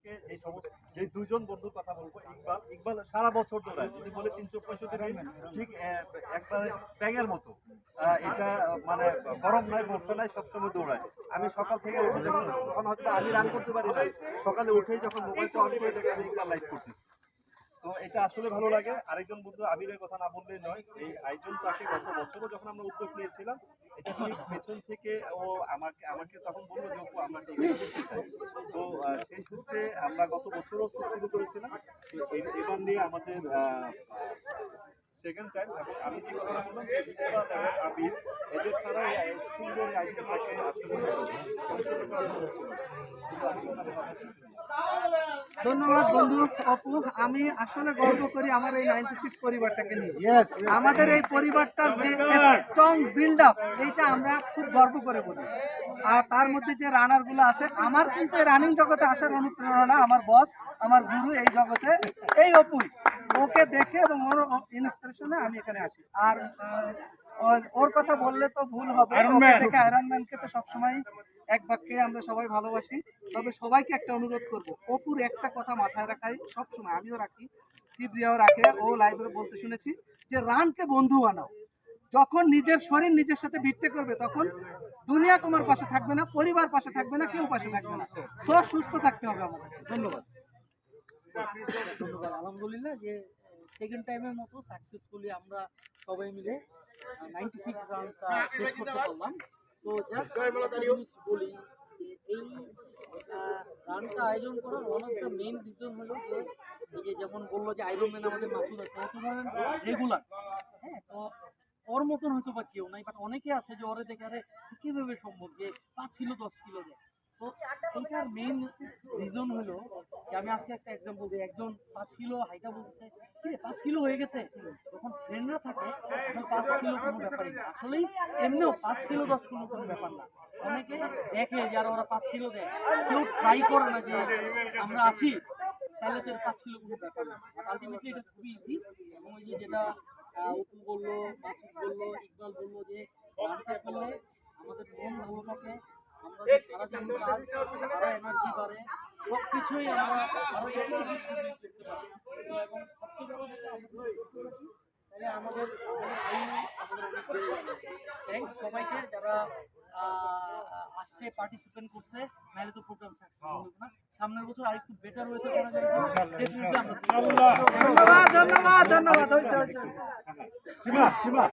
থেকে যে দুইজন বন্ধুর কথা বলবো, ইকবাল সারা বছর দৌড়ায়, যদি বলে 365 দিন ঠিক একবারে ব্যাঙের মতো। এটা মানে গরম নাই বর্ষা নাই, সবসময় দৌড়ায়। আমি সকাল থেকে উঠে তখন হয়তো আমি রান করতে পারি না, সকালে উঠেই যখন মোবাইলটা অন করে দেখি আমি ইকবাল লাইভ করতেছি। তো এটা আসলে ভালো লাগে। আরেকজন বন্ধু আবিরের কথা না বললেই নয়, এই আয়োজন তাকে গত বছরও যখন আমরা উদ্যোগ নিয়েছিলাম, এটা ঠিক পেছন থেকে ও আমাকে তখন বললো যে আপু আমরা দেখতে চাই। তো সেই সূত্রে আমরা গত বছরও শুরু করেছিলাম। তো এবার নিয়ে আমাদের সেকেন্ড টাইম। এবং আমি যে কথা বললাম যে ইকবাল এবং আবির এদের ছাড়া এই সুন্দর আয়োজনটাকে ধন্যবাদ বন্ধু অপু। আমি আসলে গর্ব করি আমার এই 96 পরিবারটাকে নিয়ে। আমাদের এই পরিবারটার যে স্ট্রং বিল্ড আপ, এইটা আমরা খুব গর্ব করে বলি। আর তার মধ্যে যে রানার গুলো আছে, আমার কিন্তু এই রানিং জগতে আসার অনুপ্রেরণা আমার বস, আমার গুরু এই জগতে এই অপুই। ওকে দেখে এবং ওর ইন্সপিরেশনে আমি এখানে আসি। আর ওর কথা বললে তো ভুল হবে, ওকে দেখে আয়রন ম্যানকে তো সবসময় এক বাক্যে আমরা সবাই ভালোবাসি। তবে সবাইকে একটা অনুরোধ করব, অপুর একটা কথা মাথায় রাখাই সবসময়, আমিও রাখি, কিবরিয়াও রাখে, ও লাইভে বলতে শুনেছি যে রানকে বন্ধু বানাও। যখন নিজের শরীর নিজের সাথে ভিড়তে করবে, তখন দুনিয়া তোমার পাশে থাকবে না, পরিবার পাশে থাকবে না, কেউ পাশে থাকবে না। সব সুস্থ থাকতে হবে আমাদের। ধন্যবাদ। ধন্যবাদ। আলহামদুলিল্লাহ যে সেকেন্ড টাইমের মতো সাকসেসফুলি আমরা সবাই মিলে 96 রানটা শেষ করতে পারলাম। তো জাস্ট বলি যে এই রানটা আয়োজন করার one of the main reason হলো যে এই যে যেমন বললো যে আয়রন ম্যান আমাদের মাসুদ আছে, হয়তো ধরেন রেগুলার, হ্যাঁ, তো ওর মতন হয়তো বা কেউ নাই, বাট অনেকে আছে যে ওরে দেখে আরে কীভাবে সম্ভব যে 5 কিলো 10 কিলো দেয়। তো এইটার মেইন রিজন হলো যে আমি আজকে একটা এক্সাম্পল দিই, একজন 5 কিলো হাইটা বলতেছে কি রে 5 কিলো হয়ে গেছে, যখন ফ্রেন্ডরা থাকে তখন 5 কিলো কোনো ব্যাপারই না। আসলেই এমনিও 5 কিলো 10 কিলো কোনো ব্যাপার না। অনেকে দেখে যারা ওরা 5 কিলো দেয়, কেউ ট্রাই করে না যে আমরা আসি তাহলে তো 5 কিলো কোনো ব্যাপার না। আলটিমেটলি এটা খুবই ইজি। এবং ওই যে যেটা অপু বললো, মাসুদ বললো, ইকবাল বললো যে রানটা করলে আমাদের মন ভালো থাকে, আমরা যে সারা জীবন কাজ, সারা এনার্জি বাড়ে, সব কিছুই আমরা আরো করতে পারি। এবং সবচেয়ে বড় যেটা আমরা তাহলে আমাদের অনেক বেড়ে যাবে। থ্যাংকস সবাইকে যারা আসছে, পার্টিসিপেন্ট করছে, নাহলে তো প্রোগ্রাম সাকসেসফুল হবে না। সামনের বছর আরেকটু বেটার ওয়েতে করা যায়, ডেফিনেটলি আমরা ধন্যবাদ ধন্যবাদ ধন্যবাদ।